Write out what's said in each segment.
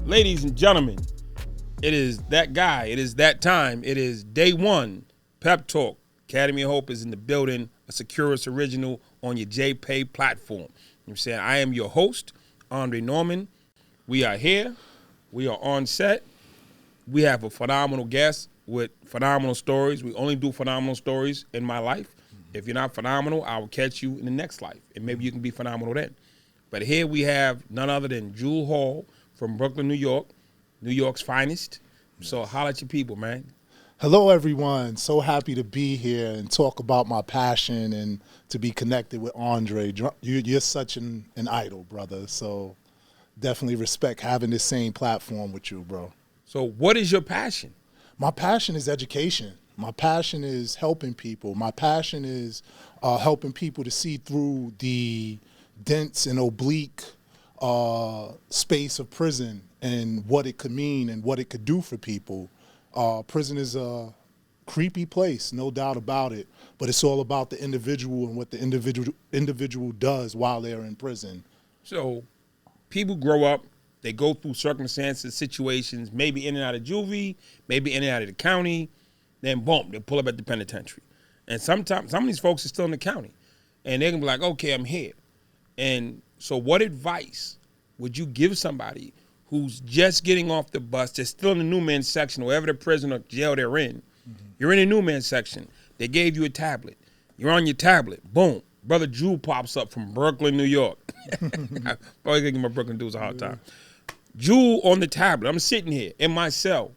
Ladies and gentlemen, it is that guy. It is that time. It is day one. Pep Talk. Academy of Hope is in the building. A Securus original on your JPay platform. You know what I'm saying? I am your host, Andre Norman. We are here. We are on set. We have a phenomenal guest with phenomenal stories. We only do phenomenal stories in my life. If you're not phenomenal, I will catch you in the next life, and maybe you can be phenomenal then. But here we have none other than Jule Hall from Brooklyn, New York, New York's finest. So holla at your people, man. Hello, everyone. So happy to be here and talk about my passion and to be connected with Andre. You're such an idol, brother. So definitely respect having this same platform with you, bro. So what is your passion? My passion is education. My passion is helping people. My passion is helping people to see through the dense and oblique space of prison and what it could mean and what it could do for people. Prison is a creepy place, no doubt about it, but it's all about the individual and what the individual does while they're in prison. So people grow up, they go through circumstances, situations, maybe in and out of juvie, maybe in and out of the county, then boom, they pull up at the penitentiary. And sometimes some of these folks are still in the county, and they're gonna be like, okay, I'm here. And so what advice would you give somebody who's just getting off the bus, they're still in the new men's section, or wherever the prison or jail they're in? You're in the new men's section. They gave you a tablet. You're on your tablet. Boom. Brother Jule pops up from Brooklyn, New York. Probably gonna give my Brooklyn dudes a hard time. Jule on the tablet. I'm sitting here in my cell,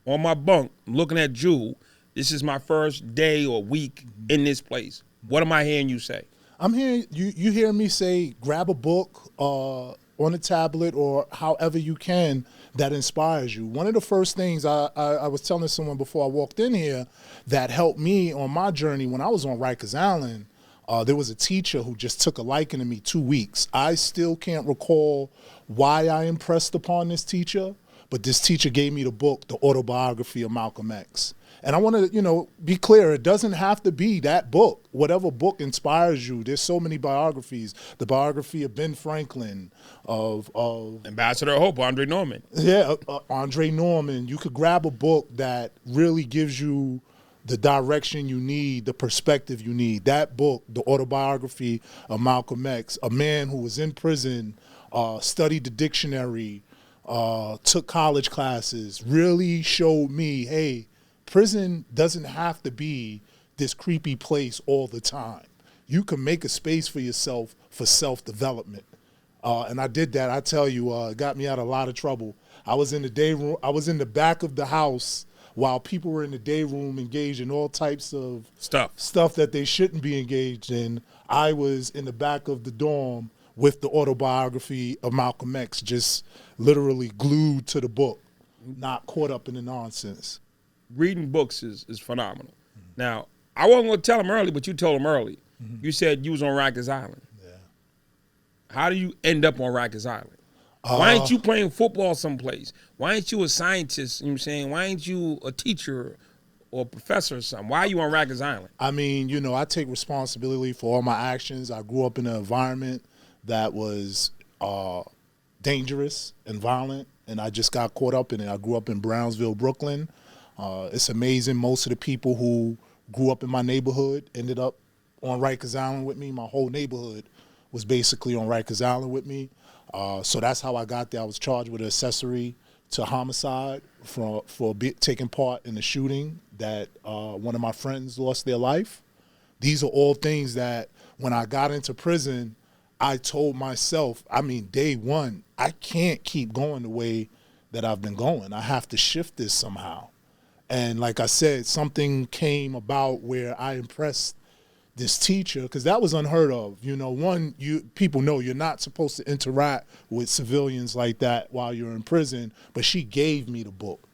on my bunk, I'm looking at Jule. This is my first day or week in this place. What am I hearing you say? I'm hearing you hear me say, grab a book on a tablet or however you can that inspires you. One of the first things I was telling someone before I walked in here that helped me on my journey when I was on Rikers Island, there was a teacher who just took a liking to me 2 weeks. I still can't recall why I impressed upon this teacher, but this teacher gave me the book, The Autobiography of Malcolm X. And I want to, be clear. It doesn't have to be that book. Whatever book inspires you. There's so many biographies. The biography of Ben Franklin, of Ambassador of Hope, Andre Norman. Yeah, Andre Norman. You could grab a book that really gives you the direction you need, the perspective you need. That book, The Autobiography of Malcolm X, a man who was in prison, studied the dictionary, took college classes, really showed me, hey, prison doesn't have to be this creepy place all the time. You can make a space for yourself for self-development. And I did that. I tell you, it got me out of a lot of trouble. I was in the day room. I was in the back of the house while people were in the day room engaged in all types of stuff that they shouldn't be engaged in. I was in the back of the dorm with the autobiography of Malcolm X, just literally glued to the book, not caught up in the nonsense. Reading books is phenomenal. Now, I wasn't going to tell him early, but you told him early. You said you was on Rikers Island. Yeah. How do you end up on Rikers Island? Why ain't you playing football someplace? Why ain't you a scientist? You know what I'm saying? Why ain't you a teacher or a professor or something? Why are you on Rikers Island? I mean, I take responsibility for all my actions. I grew up in an environment that was dangerous and violent, and I just got caught up in it. I grew up in Brownsville, Brooklyn. It's amazing. Most of the people who grew up in my neighborhood ended up on Rikers Island with me. My whole neighborhood was basically on Rikers Island with me. So that's how I got there. I was charged with accessory to homicide for taking part in the shooting that one of my friends lost their life. These are all things that when I got into prison, I told myself, day one, I can't keep going the way that I've been going. I have to shift this somehow. And like I said, something came about where I impressed this teacher, because that was unheard of. People know you're not supposed to interact with civilians like that while you're in prison, but she gave me the book.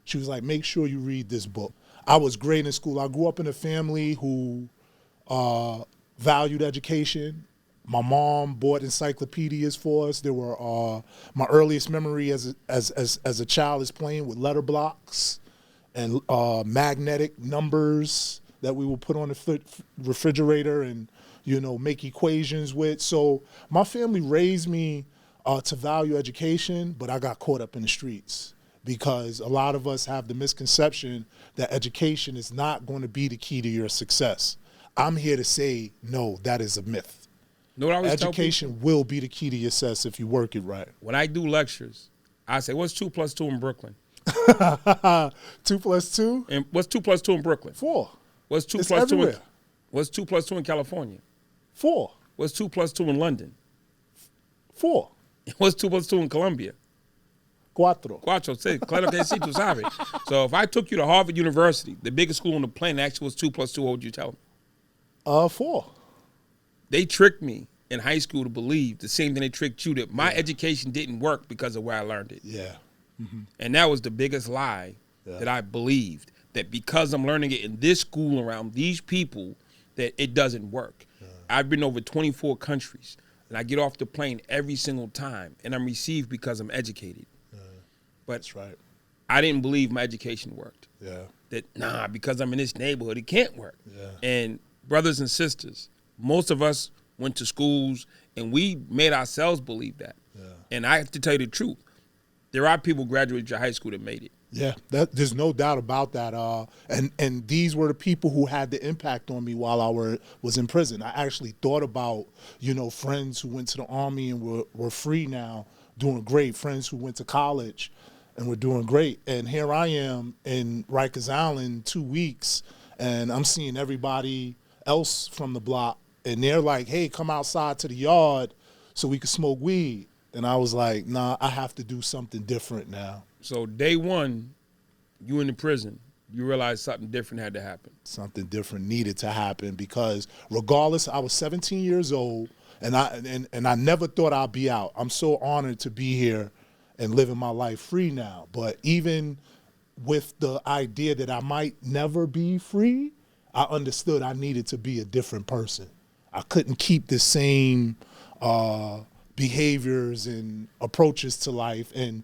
She was like, make sure you read this book. I was great in school. I grew up in a family who valued education. My mom bought encyclopedias for us. There were my earliest memory as a child is playing with letter blocks and magnetic numbers that we would put on the refrigerator and, make equations with. So my family raised me to value education, but I got caught up in the streets because a lot of us have the misconception that education is not going to be the key to your success. I'm here to say, no, that is a myth. You know what I always tell people? Education will be the key to your success if you work it right. When I do lectures, I say, what's 2 + 2 in Brooklyn? 2 + 2? And what's 2 + 2 in Brooklyn? 4. What's 2 It's + 2 in, everywhere. what's 2 + 2 in California? 4. What's 2 + 2 in London? 4. What's 2 + 2 in Colombia? 4. Cuatro, sí, claro que sí, tú sabes. So if I took you to Harvard University, the biggest school on the planet, actually was 2 + 2, what would you tell me? 4. They tricked me in high school to believe the same thing they tricked you, that my education didn't work because of where I learned it. Yeah. And that was the biggest lie that I believed, that because I'm learning it in this school around these people, that it doesn't work. I've been over 24 countries, and I get off the plane every single time, and I'm received because I'm educated. But That's right. I didn't believe my education worked. Yeah. That, because I'm in this neighborhood, it can't work. Yeah. And brothers and sisters, most of us went to schools, and we made ourselves believe that. Yeah. And I have to tell you the truth. There are people graduated your high school that made it. Yeah, there's no doubt about that. And these were the people who had the impact on me while I was in prison. I actually thought about, friends who went to the Army and were free now, doing great. Friends who went to college and were doing great. And here I am in Rikers Island 2 weeks, and I'm seeing everybody else from the block, and they're like, hey, come outside to the yard so we can smoke weed. And I was like, nah, I have to do something different now. So day one, you in the prison, you realized something different had to happen. Something different needed to happen because regardless, I was 17 years old, and I never thought I'd be out. I'm so honored to be here and living my life free now. But even with the idea that I might never be free, I understood I needed to be a different person. I couldn't keep the same behaviors and approaches to life and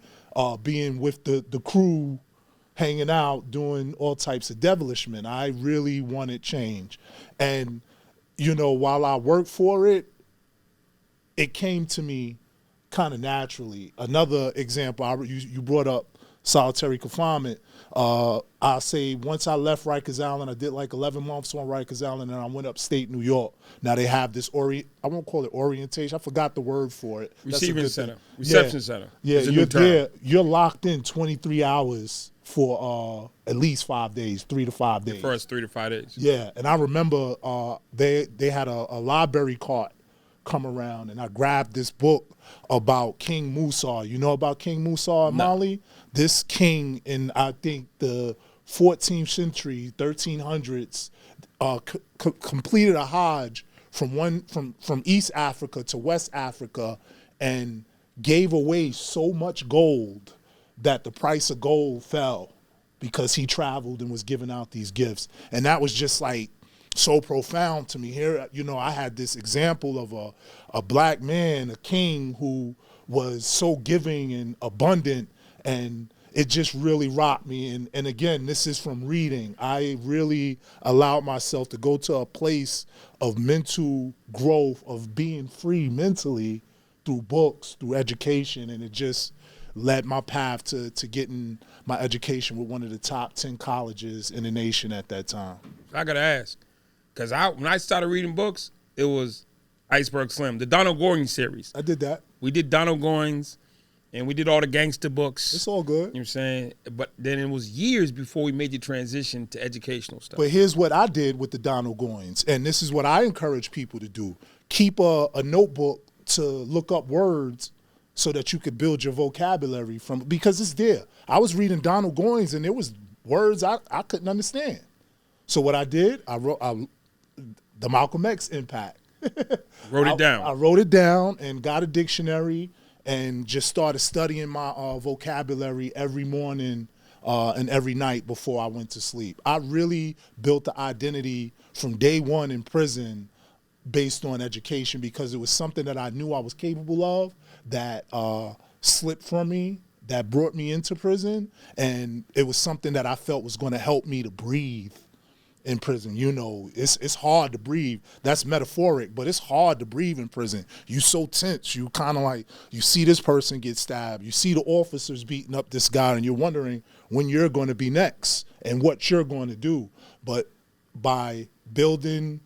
being with the crew, hanging out, doing all types of devilishment. I really wanted change. And, while I worked for it, it came to me kind of naturally. Another example, you brought up solitary confinement. I'll say once I left Rikers Island, I did like 11 months on Rikers Island, and I went upstate New York. Now they have this I won't call it orientation. I forgot the word for it. Reception center. Yeah, you're locked in 23 hours for at least 5 days, 3 to 5 days. The first 3 to 5 days. Yeah, and I remember they had a library cart come around, and I grabbed this book about King Musa. You know about King Musa in Mali? This king in, I think, the 14th century, 1300s, completed a Hajj from East Africa to West Africa and gave away so much gold that the price of gold fell because he traveled and was giving out these gifts. And that was just like so profound to me. Here, I had this example of a black man, a king who was so giving and abundant, and it just really rocked me. And again, this is from reading. I really allowed myself to go to a place of mental growth, of being free mentally through books, through education, and it just led my path to getting my education with one of the top 10 colleges in the nation at that time. I got to ask, because when I started reading books, it was Iceberg Slim, the Donald Goines series. I did that. We did Donald Goines, and we did all the gangster books. It's all good. You know what I'm saying? But then it was years before we made the transition to educational stuff. But here's what I did with the Donald Goines, and this is what I encourage people to do. Keep a notebook to look up words so that you could build your vocabulary from, because it's there. I was reading Donald Goines, and there was words I couldn't understand. So what I did, I wrote the Malcolm X impact. Wrote it down. I wrote it down and got a dictionary and just started studying my vocabulary every morning and every night before I went to sleep. I really built the identity from day one in prison based on education because it was something that I knew I was capable of that slipped from me, that brought me into prison, and it was something that I felt was going to help me to breathe in prison. You know, it's hard to breathe. That's metaphoric, but it's hard to breathe in prison. You so tense. You kind of like, you see this person get stabbed. You see the officers beating up this guy, and you're wondering when you're going to be next and what you're going to do. But by building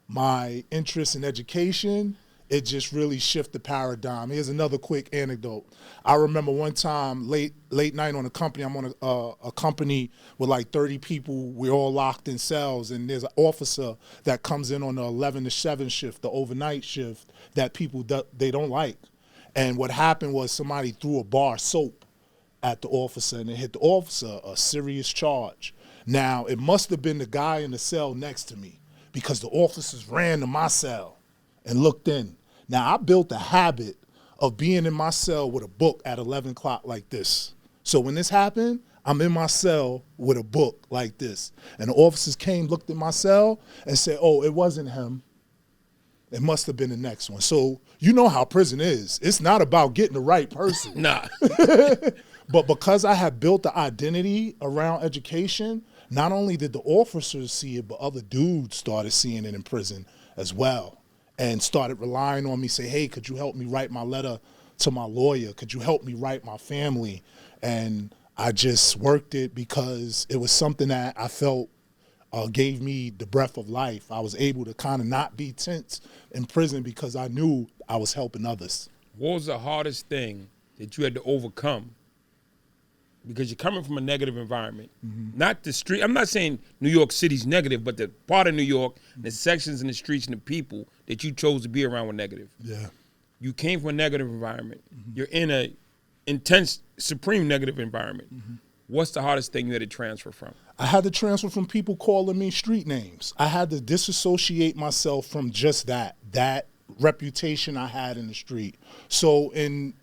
my interest in education, it just really shifted the paradigm. Here's another quick anecdote. I remember one time, late night on a company, I'm on a company with like 30 people. We're all locked in cells, and there's an officer that comes in on the 11 to 7 shift, the overnight shift, that people, they don't like. And what happened was somebody threw a bar of soap at the officer, and it hit the officer, a serious charge. Now, it must have been the guy in the cell next to me, because the officers ran to my cell and looked in. Now, I built a habit of being in my cell with a book at 11 o'clock like this. So when this happened, I'm in my cell with a book like this. And the officers came, looked at my cell, and said, oh, it wasn't him. It must have been the next one. So you know how prison is. It's not about getting the right person. Nah. But because I had built the identity around education, not only did the officers see it, but other dudes started seeing it in prison as well, and started relying on me, say, hey, could you help me write my letter to my lawyer? Could you help me write my family? And I just worked it because it was something that I felt gave me the breath of life. I was able to kind of not be tense in prison because I knew I was helping others. What was the hardest thing that you had to overcome? Because you're coming from a negative environment. Mm-hmm. Not the street. I'm not saying New York City's negative, but the part of New York, the sections in the streets and the people that you chose to be around were negative. Yeah. You came from a negative environment. Mm-hmm. You're in a intense, supreme negative environment. Mm-hmm. What's the hardest thing you had to transfer from? I had to transfer from people calling me street names. I had to disassociate myself from just that reputation I had in the street. So in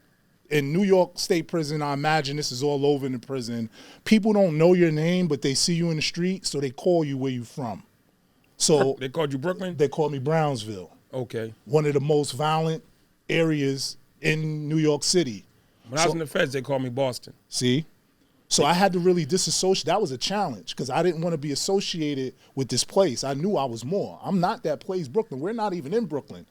New York State Prison, I imagine this is all over in the prison, people don't know your name, but they see you in the street, so they call you where you from. So they called you Brooklyn? They called me Brownsville. Okay. One of the most violent areas in New York City. When I was in the feds, they called me Boston. See? So I had to really disassociate. That was a challenge because I didn't want to be associated with this place. I knew I was more. I'm not that place, Brooklyn. We're not even in Brooklyn.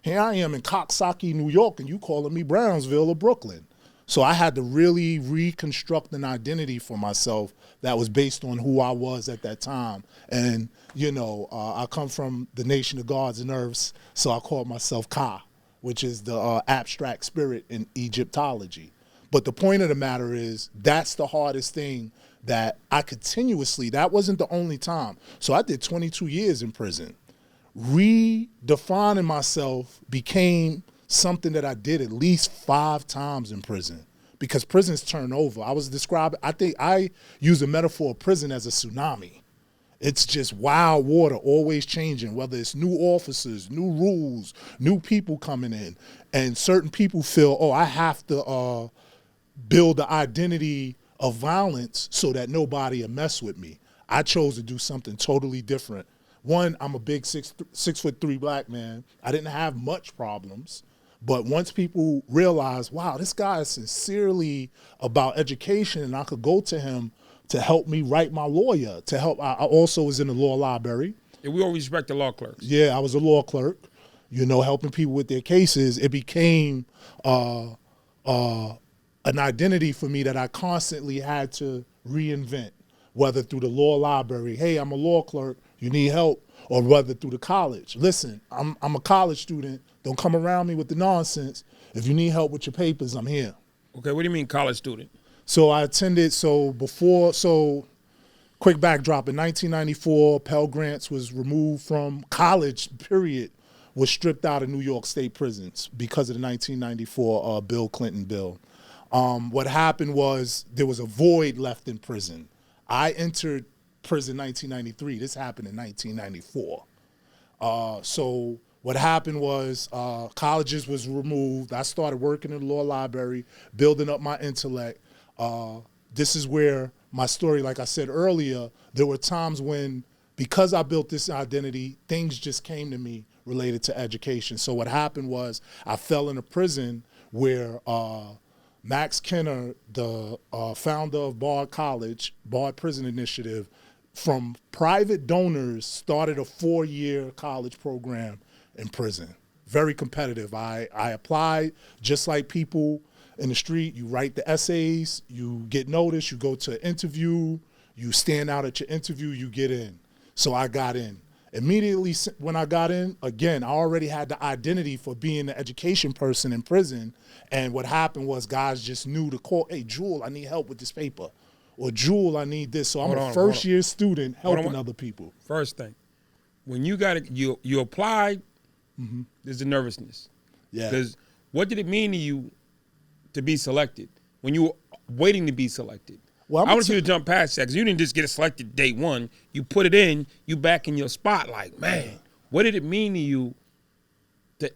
Here I am in Coxsackie, New York, and you calling me Brownsville or Brooklyn. So I had to really reconstruct an identity for myself that was based on who I was at that time. And, you know, I come from the nation of gods and earths, so I called myself Ka, which is the abstract spirit in Egyptology. But the point of the matter is that's the hardest thing that I continuously, that wasn't the only time. So I did 22 years in prison. Redefining myself became something that I did at least 5 times in prison because prisons turn over. I think I use a metaphor of prison as a tsunami. It's just wild water, always changing, whether it's new officers, new rules, new people coming in. And certain people feel, oh, I have to build the identity of violence so that nobody will mess with me. I chose to do something totally different. One, I'm a big 6'3" black man. I didn't have much problems. But once people realized, wow, this guy is sincerely about education and I could go to him to help me write my lawyer, to help. I also was in the law library. Yeah, we all respect the law clerks. Yeah, I was a law clerk, you know, helping people with their cases. It became an identity for me that I constantly had to reinvent, whether through the law library, hey, I'm a law clerk, you need help, or whether through the college. Listen, I'm a college student. Don't come around me with the nonsense. If you need help with your papers, I'm here. Okay, what do you mean college student? So I attended, quick backdrop, in 1994, Pell Grants was removed from college, period, was stripped out of New York State prisons because of the 1994 Bill Clinton bill. What happened was there was a void left in prison. I entered prison 1993. This happened in 1994. So what happened was colleges was removed. I started working in the law library, building up my intellect. This is where my story, like I said earlier, there were times when, because I built this identity, things just came to me related to education. So what happened was I fell into prison where Max Kenner, the founder of Bard College, Bard Prison Initiative, from private donors, started a 4-year college program in prison. Very competitive. I applied just like people in the street. You write the essays, you get noticed, you go to an interview, you stand out at your interview, you get in. So I got in. Immediately when I got in, again, I already had the identity for being the education person in prison. And what happened was guys just knew to call, hey, Jule, I need help with this paper. Or Jule, I need this. So I'm a first-year student helping other people. First thing, when you got it, you applied, there's a nervousness. Yeah. Because what did it mean to you to be selected when you were waiting to be selected? Well, I want you to jump past that because you didn't just get selected day one. You put it in, you back in your spotlight. Man, what did it mean to you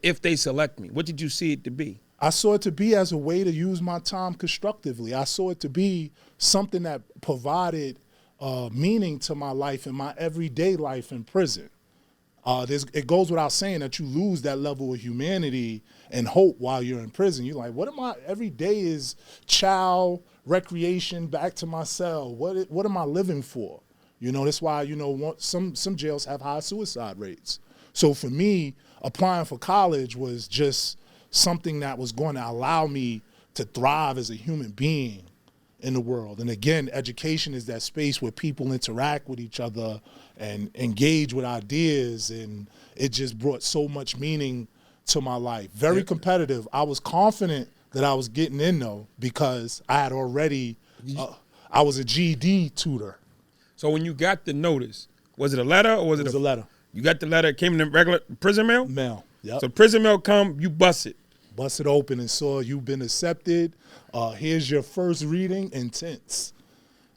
if they select me? What did you see it to be? I saw it to be as a way to use my time constructively. I saw it to be something that provided meaning to my life and my everyday life in prison. It goes without saying that you lose that level of humanity and hope while you're in prison. You're like, what am I? Every day is chow, recreation, back to my cell. What am I living for? You know, that's why, you know, some jails have high suicide rates. So for me, applying for college was just something that was going to allow me to thrive as a human being in the world. And again, education is that space where people interact with each other and engage with ideas, and it just brought so much meaning to my life. Very competitive. I was confident that I was getting in, though, because I had already, I was a GED tutor. So when you got the notice, was it a letter or was it a letter? You got the letter, it came in the regular prison mail? Mail, yep. So prison mail come, you bust it. Bust it open and saw you've been accepted. Here's your first reading, intense.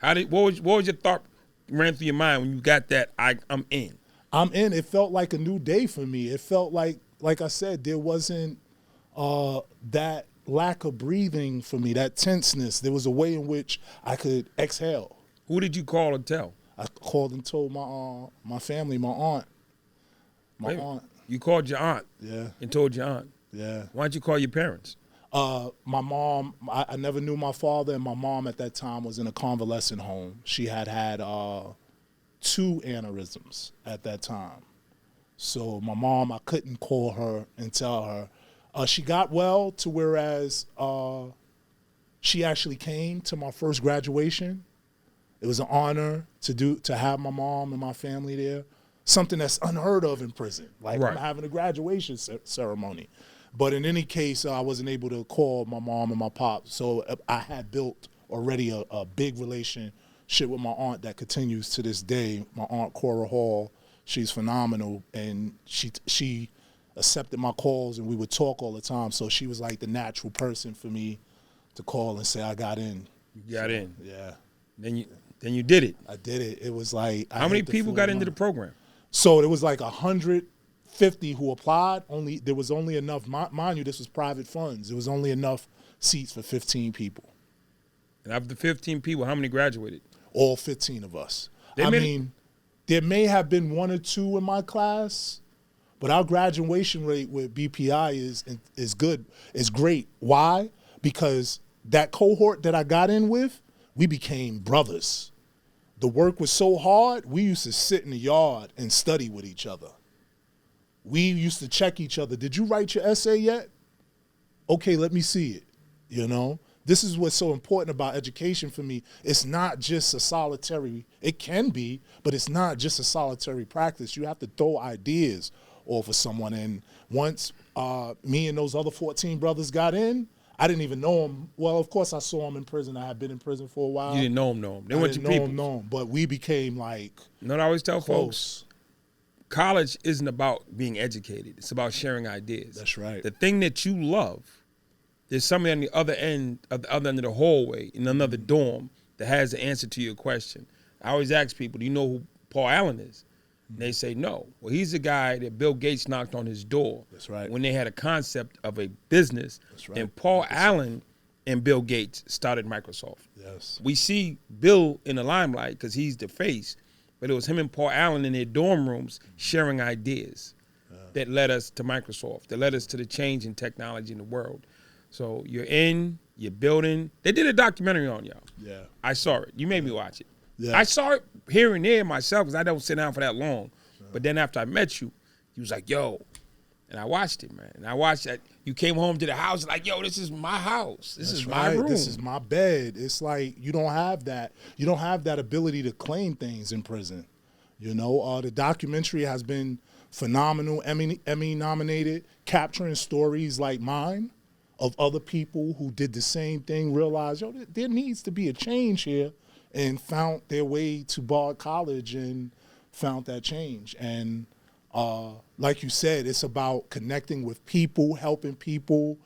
What was your thought ran through your mind when you got that, I'm in? I'm in. It felt like a new day for me. It felt like I said, there wasn't that lack of breathing for me, that tenseness. There was a way in which I could exhale. Who did you call and tell? I called and told my family, my aunt. My aunt. You called your aunt? Yeah. And told your aunt? Yeah. Why'd you call your parents? My mom, I never knew my father, and my mom at that time was in a convalescent home. She had 2 aneurysms at that time. So my mom, I couldn't call her and tell her. She got well to whereas she actually came to my first graduation. It was an honor to have my mom and my family there. Something that's unheard of in prison. Like I'm having a graduation ceremony. But in any case, I wasn't able to call my mom and my pop. So I had built already a big relationship with my aunt that continues to this day. My aunt Jule Hall, she's phenomenal, and she accepted my calls, and we would talk all the time. So she was like the natural person for me to call and say I got in. You got in. Yeah. Then you did it. I did it. It was like how many people got into the program? So there was like 150 who applied. There was only enough. Mind you, this was private funds. There was only enough seats for 15 people. And of the 15 people, how many graduated? All 15 of us. I mean, there may have been 1 or 2 in my class, but our graduation rate with BPI is good. It's great. Why? Because that cohort that I got in with, we became brothers. The work was so hard, we used to sit in the yard and study with each other. We used to check each other. Did you write your essay yet? Okay, let me see it. You know, this is what's so important about education for me. It's not just a solitary, it can be, but it's not just a solitary practice. You have to throw ideas off of someone. And once me and those other 14 brothers got in, I didn't even know him. Well, of course, I saw him in prison. I had been in prison for a while. You didn't know him. They weren't your people. But we became like You know what I always tell close. Folks? College isn't about being educated. It's about sharing ideas. That's right. The thing that you love, there's somebody on the other end of the hallway in another dorm that has the answer to your question. I always ask people, do you know who Paul Allen is? And they say no. Well, he's the guy that Bill Gates knocked on his door. That's right. When they had a concept of a business. That's right. And Paul Allen and Bill Gates started Microsoft. Yes. We see Bill in the limelight because he's the face, but it was him and Paul Allen in their dorm rooms sharing ideas that led us to Microsoft, that led us to the change in technology in the world. So you're building. They did a documentary on y'all. Yeah. I saw it. You made me watch it. Yeah. I saw it here and there myself because I don't sit down for that long. But then after I met you, you was like, yo. And I watched it, man. And I watched that. You came home to the house like, yo, this is my house. This is my room. This is my bed. It's like you don't have that. You don't have that ability to claim things in prison. You know, the documentary has been phenomenal, Emmy nominated, capturing stories like mine of other people who did the same thing, realized, yo, there needs to be a change here, and found their way to Bard College and found that change. And like you said, it's about connecting with people, helping people,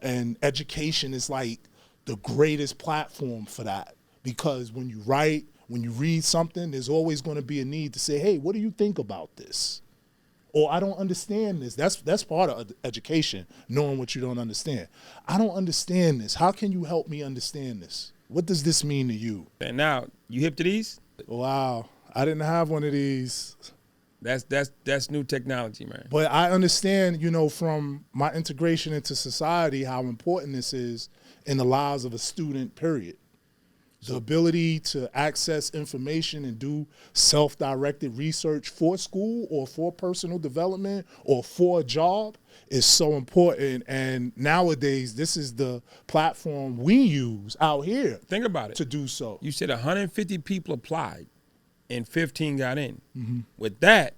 and education is like the greatest platform for that. Because when you write, when you read something, there's always going to be a need to say, hey, what do you think about this? Or I don't understand this. That's part of education, knowing what you don't understand. I don't understand this. How can you help me understand this? What does this mean to you? And now, you hip to these? Wow, I didn't have one of these. That's new technology, man. But I understand, you know, from my integration into society, how important this is in the lives of a student, period. The ability to access information and do self-directed research for school or for personal development or for a job is so important. And nowadays, this is the platform we use out here. Think about it. To do so. You said 150 people applied and 15 got in. Mm-hmm. With that,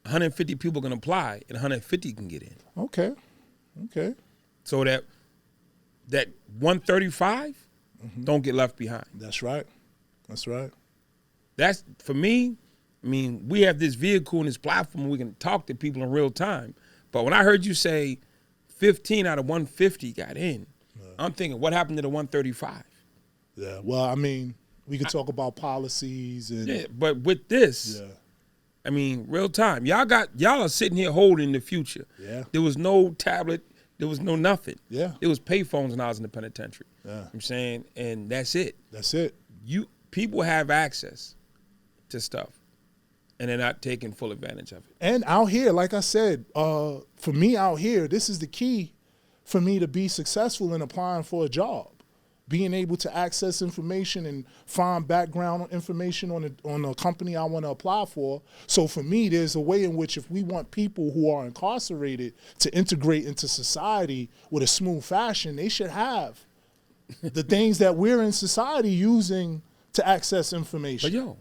150 people can apply and 150 can get in. Okay. So that 135 don't get left behind. That's right. That's, for me, I mean, we have this vehicle and this platform where we can talk to people in real time. But when I heard you say 15 out of 150 got in, I'm thinking, what happened to the 135? Yeah, well, I mean, we could talk about policies and yeah, but with this, I mean, real time. Y'all are sitting here holding the future. Yeah. There was no tablet. There was no nothing. Yeah. It was pay phones when I was in the penitentiary. Yeah. I'm saying, and that's it. That's it. People have access to stuff, and they're not taking full advantage of it. And out here, like I said, for me out here, this is the key for me to be successful in applying for a job. Being able to access information and find background information on a company I want to apply for. So for me, there's a way in which if we want people who are incarcerated to integrate into society with a smooth fashion, they should have the things that we're in society using to access information. But yo,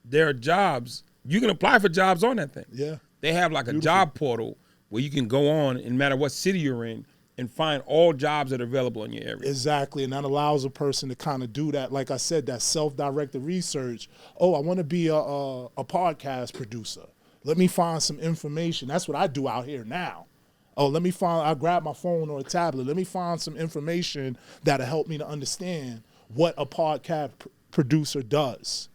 there are jobs. You can apply for jobs on that thing. Yeah. They have like a job portal where you can go on, and no matter what city you're in, and find all jobs that are available in your area. Exactly, and that allows a person to kind of do that. Like I said, that self-directed research. Oh, I want to be a podcast producer. Let me find some information. That's what I do out here now. Oh, I grab my phone or a tablet. Let me find some information that'll help me to understand what a podcast producer does.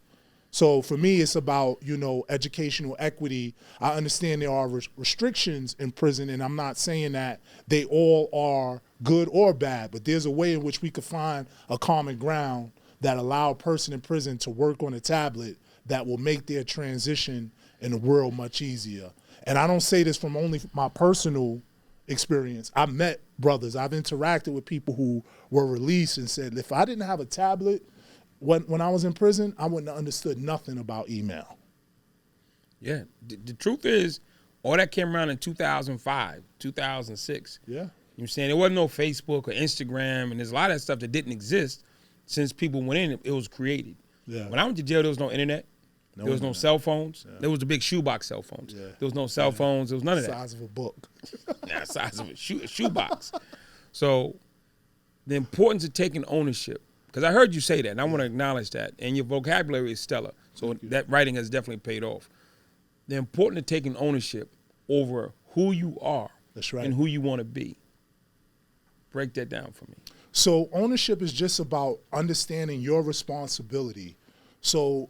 So for me, it's about, you know, educational equity. I understand there are restrictions in prison, and I'm not saying that they all are good or bad, but there's a way in which we could find a common ground that allow a person in prison to work on a tablet that will make their transition in the world much easier. And I don't say this from only my personal experience. I've met brothers. I've interacted with people who were released and said, if I didn't have a tablet, when I was in prison, I wouldn't have understood nothing about email. Yeah. The truth is, all that came around in 2005, 2006. Yeah. You know what I'm saying? There wasn't no Facebook or Instagram, and there's a lot of that stuff that didn't exist since people went in. It was created. Yeah. When I went to jail, there was no internet. There was no cell phones. Yeah. There was the big shoebox cell phones. Yeah. There was no cell phones. There was none of that. Size of a book. Yeah, size of a shoebox. So the importance of taking ownership. Because I heard you say that, and I want to acknowledge that. And your vocabulary is stellar. So that writing has definitely paid off. The importance of taking ownership over who you are. That's right. And who you want to be. Break that down for me. So ownership is just about understanding your responsibility. So,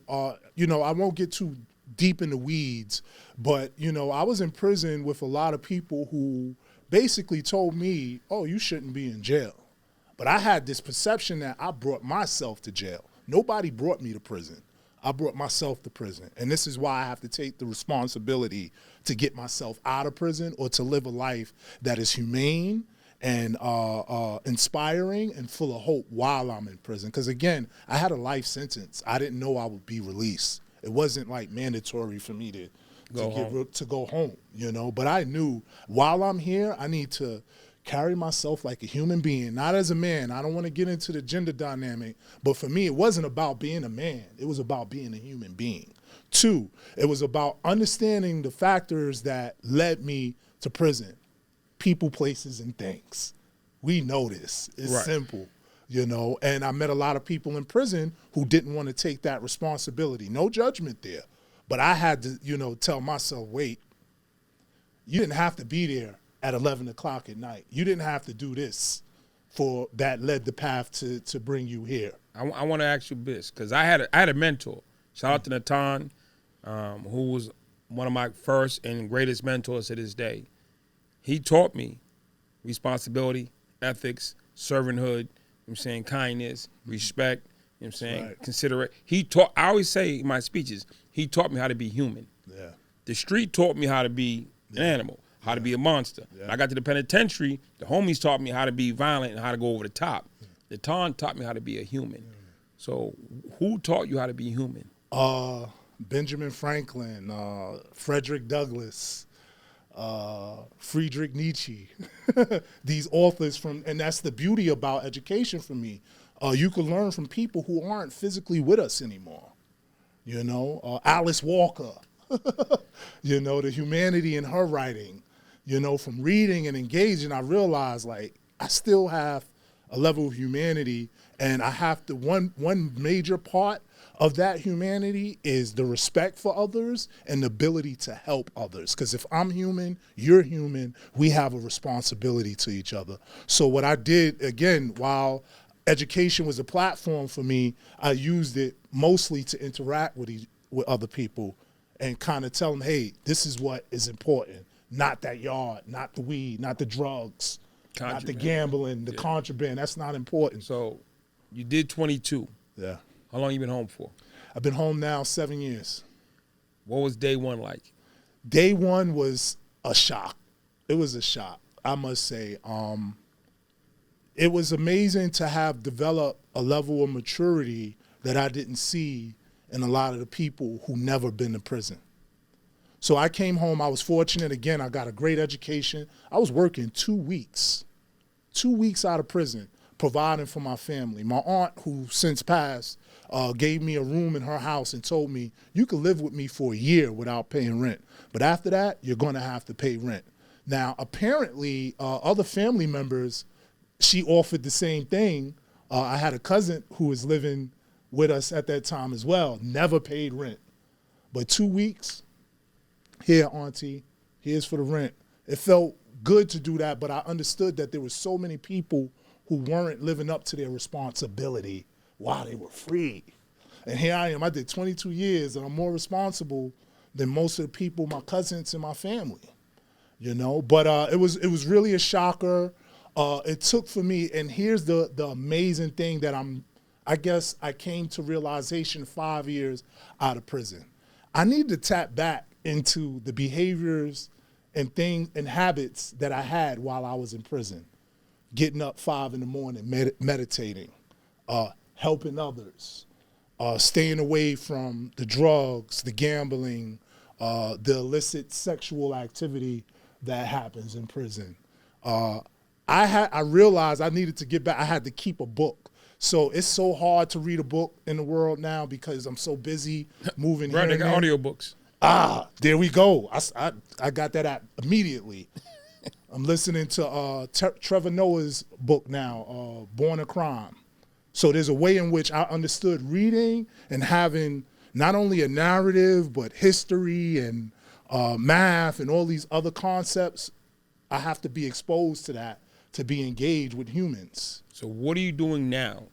you know, I won't get too deep in the weeds, but, you know, I was in prison with a lot of people who basically told me, oh, you shouldn't be in jail. But I had this perception that I brought myself to jail. Nobody brought me to prison. I brought myself to prison. And this is why I have to take the responsibility to get myself out of prison or to live a life that is humane and inspiring and full of hope while I'm in prison. Because again, I had a life sentence. I didn't know I would be released. It wasn't like mandatory for me to go home, you know. But I knew while I'm here, I need to carry myself like a human being, not as a man. I don't want to get into the gender dynamic, but for me, it wasn't about being a man. It was about being a human being. 2, it was about understanding the factors that led me to prison. People, places, and things. We know this. It's simple, you know. And I met a lot of people in prison who didn't want to take that responsibility. No judgment there. But I had to, you know, tell myself, wait, you didn't have to be there at 11 o'clock at night. You didn't have to do this for that led the path to bring you here. I want to ask you this, because I had a mentor. Shout out to Natan, who was one of my first and greatest mentors to this day. He taught me responsibility, ethics, servanthood, you know what I'm saying, kindness, respect, you know what I'm saying, considerate. I always say in my speeches, he taught me how to be human. Yeah. The street taught me how to be an animal, how to be a monster. When I got to the penitentiary, the homies taught me how to be violent and how to go over the top. The Ton taught me how to be a human. So who taught you how to be human? Benjamin Franklin, Frederick Douglass, Friedrich Nietzsche, these authors and that's the beauty about education for me. You can learn from people who aren't physically with us anymore. You know, Alice Walker, you know, the humanity in her writing, you know, from reading and engaging, I realized like I still have a level of humanity, and I have to, one major part of that humanity is the respect for others and the ability to help others. Because if I'm human, you're human, we have a responsibility to each other. So what I did, again, while education was a platform for me, I used it mostly to interact with other people and kind of tell them, hey, this is what is important. Not that yard, not the weed, not the drugs, not the gambling, the contraband. That's not important. So you did 22. Yeah. How long you been home for? I've been home now 7 years. What was day one like? Day one was a shock. It was a shock, I must say. It was amazing to have developed a level of maturity that I didn't see in a lot of the people who never been to prison. So I came home. I was fortunate. Again, I got a great education. I was working 2 weeks out of prison, providing for my family. My aunt, who since passed, gave me a room in her house and told me, you could live with me for a year without paying rent. But after that, you're going to have to pay rent. Now, apparently, other family members, she offered the same thing. I had a cousin who was living with us at that time as well, never paid rent. But 2 weeks, here, auntie, here's for the rent. It felt good to do that, but I understood that there were so many people who weren't living up to their responsibility while they were free. And here I am. I did 22 years, and I'm more responsible than most of the people, my cousins and my family, you know. But it was really a shocker. It took for me, and here's the amazing thing that I guess I came to realization 5 years out of prison. I need to tap back into the behaviors and things and habits that I had while I was in prison. Getting up 5 in the morning, meditating, helping others, staying away from the drugs, the gambling, the illicit sexual activity that happens in prison. I realized I needed to get back. I had to keep a book. So it's so hard to read a book in the world now because I'm so busy moving here and there. Audiobooks. There we go. I got that app immediately. I'm listening to Trevor Noah's book now, Born a Crime. So there's a way in which I understood reading and having not only a narrative, but history and math and all these other concepts. I have to be exposed to that to be engaged with humans. So what are you doing now?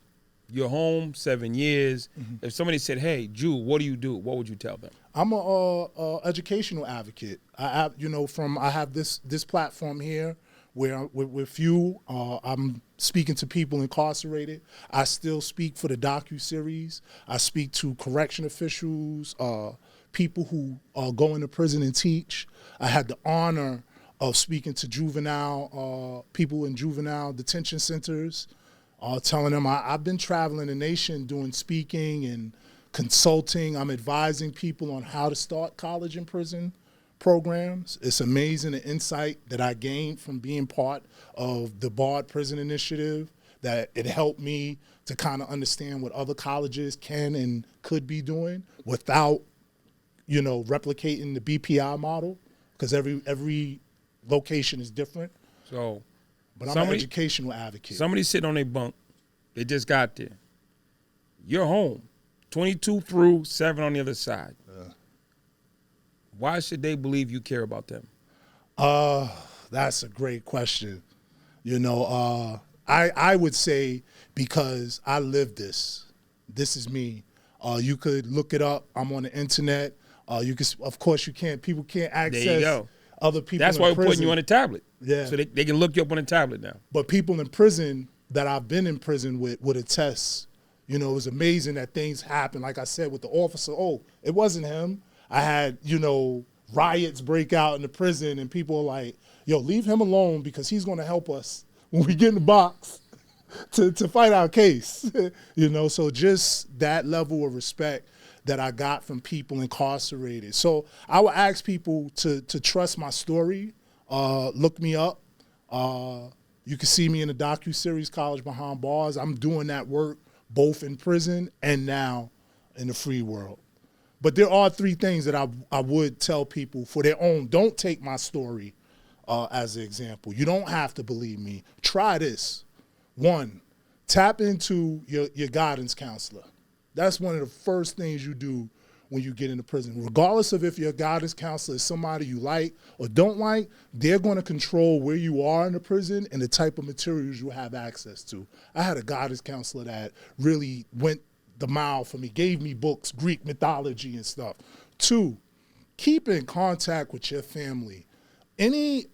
You're home 7 years. Mm-hmm. If somebody said, hey, Jule, what do you do? What would you tell them? I'm a educational advocate. I have this platform here where with you, I'm speaking to people incarcerated. I still speak for the docuseries. I speak to correction officials, people who go into prison and teach. I had the honor of speaking to juvenile people in juvenile detention centers, telling them I've been traveling the nation doing speaking and consulting. I'm advising people on how to start college and prison programs. It's amazing the insight that I gained from being part of the Barred Prison Initiative, that it helped me to kind of understand what other colleges can and could be doing without, replicating the BPI model, because every location is different. So, but I'm an educational advocate. Somebody sitting on their bunk, they just got there. You're home, 22 through, 7 on the other side. Why should they believe you care about them? That's a great question. I would say because I live this. This is me. You could look it up. I'm on the internet. You can, of course, you can't. People can't access there you go. Other people. That's why we're putting you on a tablet. Yeah. So they can look you up on a tablet now. But people in prison that I've been in prison with would attest. It was amazing that things happen. Like I said, with the officer, it wasn't him. I had, riots break out in the prison, and people are like, yo, leave him alone because he's going to help us when we get in the box to fight our case. So just that level of respect that I got from people incarcerated. So I would ask people to trust my story, look me up. You can see me in the docuseries College Behind Bars. I'm doing that work both in prison and now in the free world. But there are 3 things that I would tell people for their own. Don't take my story as an example. You don't have to believe me. Try this. 1, tap into your guidance counselor. That's one of the first things you do when you get into prison. Regardless of if your guidance counselor is somebody you like or don't like, they're going to control where you are in the prison and the type of materials you have access to. I had a guidance counselor that really went the mile for me, gave me books, Greek mythology and stuff. 2, keep in contact with your family. Any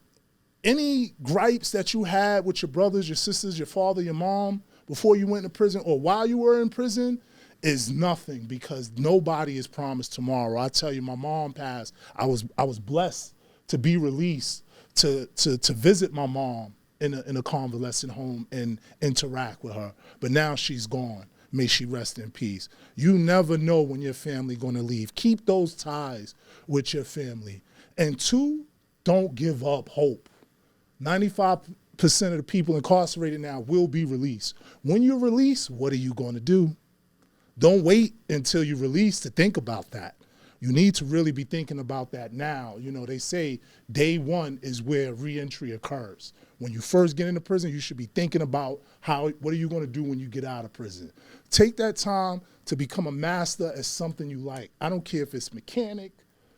gripes that you had with your brothers, your sisters, your father, your mom before you went to prison or while you were in prison is nothing, because nobody is promised tomorrow. I tell you, my mom passed. I was blessed to be released to visit my mom in a convalescent home and interact with her. But now she's gone. May she rest in peace. You never know when your family going to leave. Keep those ties with your family. And 2, don't give up hope. 95% of the people incarcerated now will be released. When you're released, what are you going to do? Don't wait until you're released to think about that. You need to really be thinking about that now. They say day 1 is where reentry occurs. When you first get into prison, you should be thinking about what are you going to do when you get out of prison. Take that time to become a master at something you like. I don't care if it's mechanic,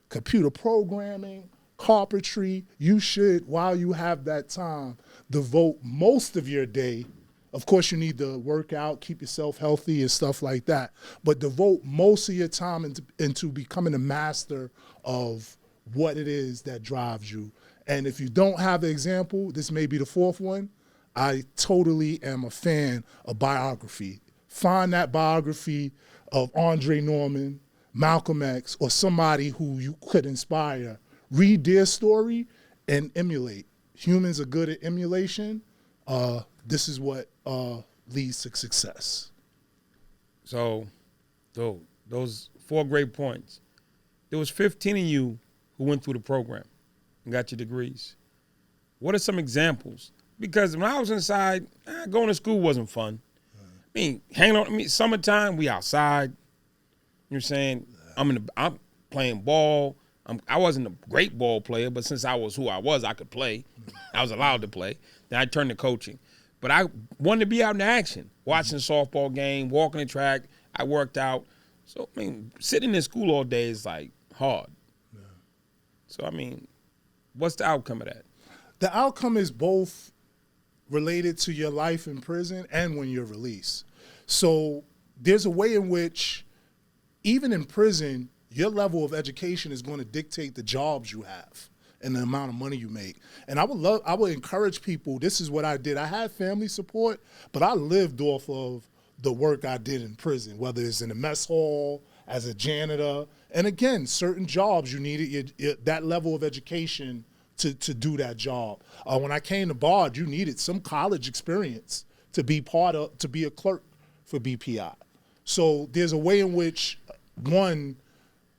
computer programming, carpentry. You should, while you have that time, devote most of your day. Of course, you need to work out, keep yourself healthy and stuff like that, but devote most of your time into becoming a master of what it is that drives you. And if you don't have an example, this may be the 4th one. I totally am a fan of biography. Find that biography of Andre Norman, Malcolm X, or somebody who you could inspire. Read their story and emulate. Humans are good at emulation. This is what leads to success. So, those 4 great points. There was 15 of you who went through the program and got your degrees. What are some examples? Because when I was inside, going to school wasn't fun. Hanging on. Summertime, we outside. You know what I'm saying? I'm playing ball. I wasn't a great ball player, but since I was who I was, I could play. I was allowed to play. Then I turned to coaching. But I wanted to be out in action, watching a softball game, walking the track. I worked out. So, sitting in school all day is, hard. Yeah. So, what's the outcome of that? The outcome is both related to your life in prison and when you're released. So there's a way in which, even in prison, your level of education is going to dictate the jobs you have and the amount of money you make. And I would encourage people, this is what I did. I had family support, but I lived off of the work I did in prison, whether it's in the mess hall, as a janitor. And again, certain jobs you needed that level of education to do that job. When I came to Bard, you needed some college experience to be a clerk for BPI. So there's a way in which, one,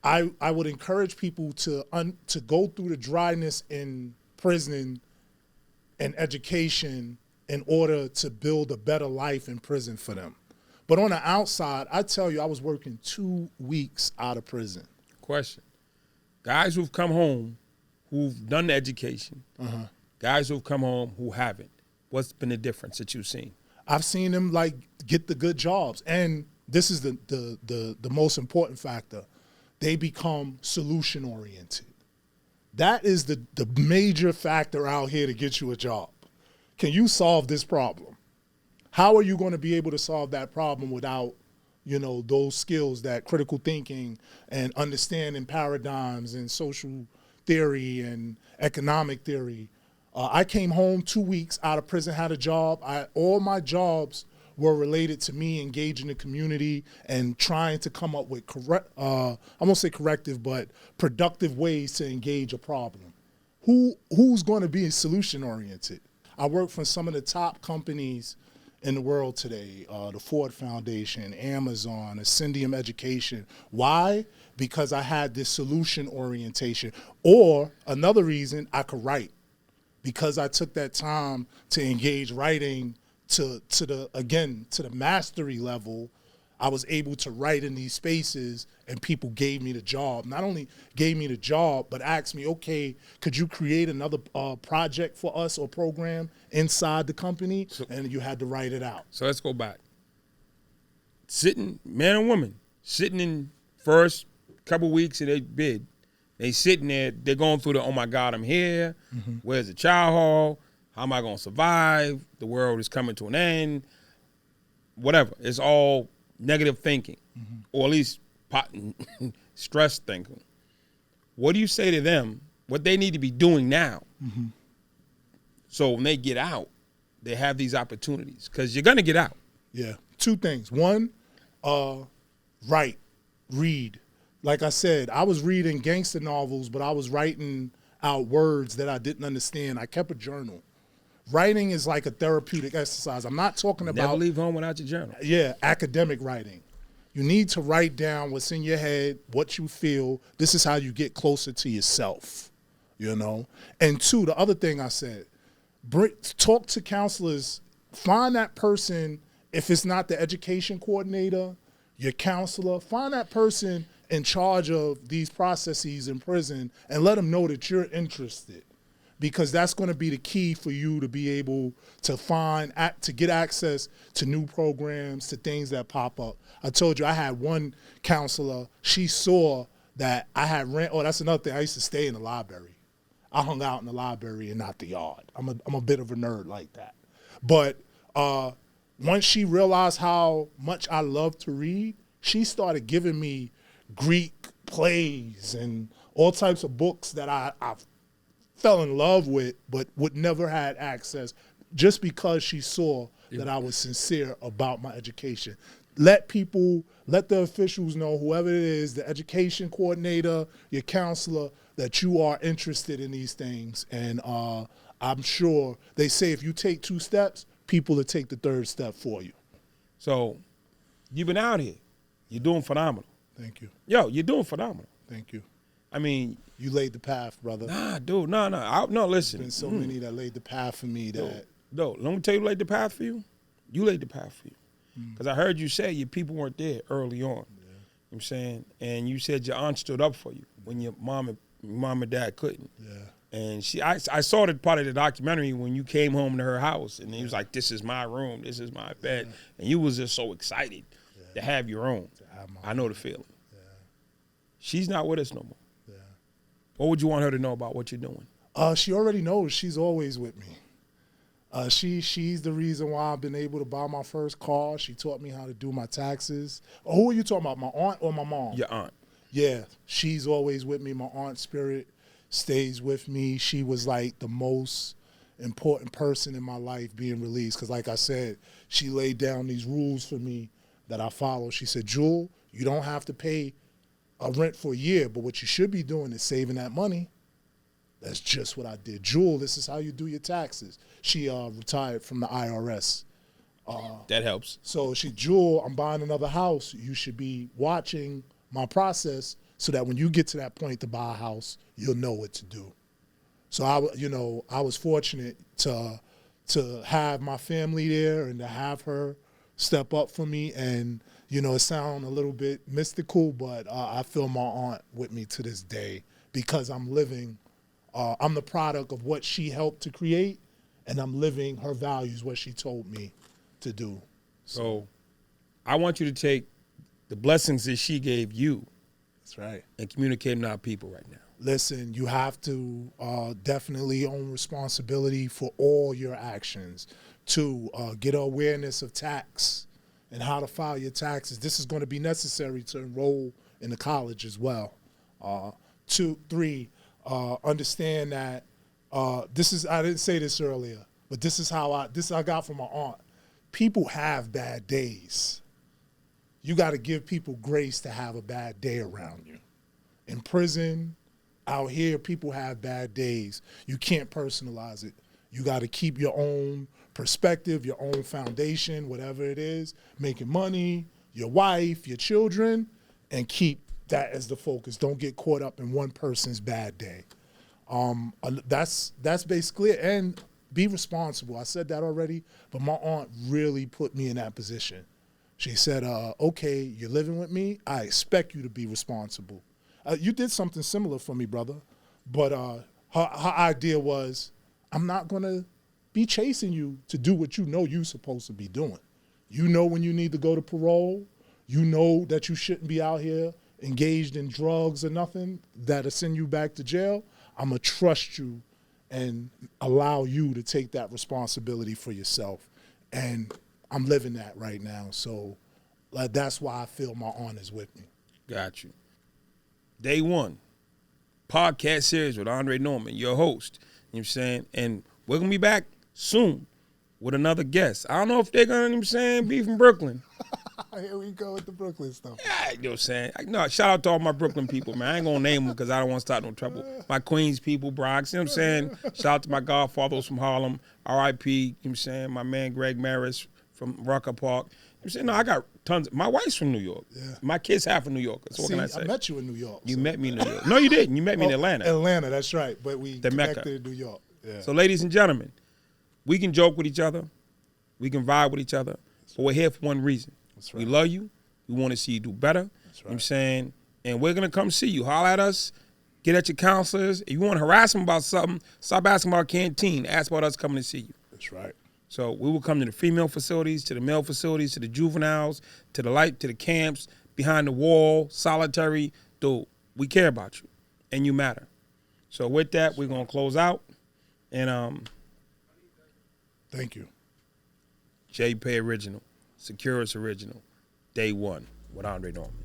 I would encourage people to go through the dryness in prison and education in order to build a better life in prison for them. But on the outside, I tell you, I was working 2 weeks out of prison. Question. Guys who've come home, who've done the education, guys who've come home who haven't, what's been the difference that you've seen? I've seen them like get the good jobs. And this is the most important factor. They become solution oriented. That is the major factor out here to get you a job. Can you solve this problem? How are you going to be able to solve that problem without, those skills, that critical thinking and understanding paradigms and social theory and economic theory? I came home 2 weeks out of prison, had a job. All my jobs were related to me engaging the community and trying to come up with I won't say corrective, but productive ways to engage a problem. Who's going to be solution oriented? I work for some of the top companies in the world today, the Ford Foundation, Amazon, Ascendium Education. Why? Because I had this solution orientation. Or another reason, I could write. Because I took that time to engage writing to the mastery level, I was able to write in these spaces, and people gave me the job. Not only gave me the job, but asked me, okay, could you create another project for us or program inside the company? And you had to write it out. So let's go back. Sitting, man and woman, sitting in first couple weeks of their bid, they sitting there, they're going through the, oh my God, I'm here. Where's the child hall? How am I going to survive? The world is coming to an end. Whatever. It's all negative thinking, or at least stress thinking. What do you say to them, what they need to be doing now, so when they get out, they have these opportunities? Because you're going to get out. Yeah. 2 things. One, write, read. Like I said, I was reading gangster novels, but I was writing out words that I didn't understand. I kept a journal. Writing is like a therapeutic exercise. I'm not talking about... Never leave home without your journal. Yeah, academic writing. You need to write down what's in your head, what you feel. This is how you get closer to yourself, And 2, the other thing I said, talk to counselors. Find that person, if it's not the education coordinator, your counselor, find that person in charge of these processes in prison and let them know that you're interested, because that's going to be the key for you to be able to to get access to new programs, to things that pop up. I told you I had one counselor, she saw that I had that's another thing. I used to stay in the library. I hung out in the library and not the yard. I'm a bit of a nerd like that. But once she realized how much I love to read, she started giving me Greek plays and all types of books that I fell in love with, but would never had access, just because she saw that I was sincere about my education. Let the officials know, whoever it is, the education coordinator, your counselor, that you are interested in these things. And I'm sure they say if you take 2 steps, people will take the 3rd step for you. So you've been out here. You're doing phenomenal. Thank you. Yo, you're doing phenomenal. Thank you. I mean, you laid the path, brother. Nah, dude, no. Listen. There's been so many that laid the path for me that. No, let me tell you who laid the path for you. You laid the path for you. Because I heard you say your people weren't there early on. Yeah. You know what I'm saying? And you said your aunt stood up for you when your mom and dad couldn't. Yeah. And I saw that part of the documentary when you came home to her house, and he was like, this is my room, this is my bed. Yeah. And you was just so excited to have your own. I know the feeling. Yeah. She's not with us no more. Yeah. What would you want her to know about what you're doing? She already knows. She's always with me. She's the reason why I've been able to buy my first car. She taught me how to do my taxes. Who are you talking about, my aunt or my mom? Your aunt. Yeah, she's always with me. My aunt's spirit stays with me. She was like the most important person in my life being released, because like I said, she laid down these rules for me that I follow. She said, Jule, you don't have to pay a rent for a year, but what you should be doing is saving that money. That's just what I did. Jule, this is how you do your taxes. She retired from the IRS. That helps. So Jule, I'm buying another house. You should be watching my process so that when you get to that point to buy a house, you'll know what to do. So I was fortunate to have my family there and to have her step up for me. And it sounds a little bit mystical, but I feel my aunt with me to this day because I'm living. I'm the product of what she helped to create, and I'm living her values, what she told me to do. So I want you to take the blessings that she gave you. That's right. And communicate them to our people right now. Listen, you have to definitely own responsibility for all your actions. To get awareness of tax and how to file your taxes. This is going to be necessary to enroll in the college as well. 2, 3, understand that I didn't say this earlier, but this is how I got from my aunt. People have bad days. You got to give people grace to have a bad day around you. In prison, out here, people have bad days. You can't personalize it. You got to keep your own perspective, your own foundation, whatever it is, making money, your wife, your children, and keep that as the focus. Don't get caught up in one person's bad day. That's basically it. And be responsible. I said that already, but my aunt really put me in that position. She said, okay, you're living with me. I expect you to be responsible. You did something similar for me, brother. But her idea was, I'm not going to be chasing you to do what you know you're supposed to be doing. You know when you need to go to parole. You know that you shouldn't be out here engaged in drugs or nothing that'll send you back to jail. I'm going to trust you and allow you to take that responsibility for yourself. And I'm living that right now. So that's why I feel my aunt is with me. Got you. Day one, podcast series with Andre Norman, your host. You know what I'm saying? And we're going to be back soon with another guest. I don't know if they're going to, you know what I'm saying, be from Brooklyn. Here we go with the Brooklyn stuff. Yeah, you know what I'm saying? No, shout out to all my Brooklyn people, man. I ain't going to name them because I don't want to start no trouble. My Queens people, Bronx, you know what I'm saying? Shout out to my godfathers from Harlem, R.I.P., you know what I'm saying? My man Greg Maris from Rucker Park. You know what I'm saying? No, I got tons. My wife's from New York. Yeah. My kids half from New York. So what can I say? I met you in New York. You met me in New York. No, you didn't. You met me in Atlanta. Atlanta, that's right. But we the connected Mecca. in New York. Yeah. So, ladies and gentlemen, we can joke with each other. We can vibe with each other. But we're here for one reason. That's right. We love you. We want to see you do better. That's right. You know what I'm saying? And we're going to come see you. Holler at us. Get at your counselors. If you want to harass them about something, stop asking about canteen. Ask about us coming to see you. That's right. So we will come to the female facilities, to the male facilities, to the juveniles, to the camps, behind the wall, solitary. Dude, we care about you, and you matter. So with that, we're going to close out. And thank you. JPay Original, Securus Original, Day One with Andre Norman.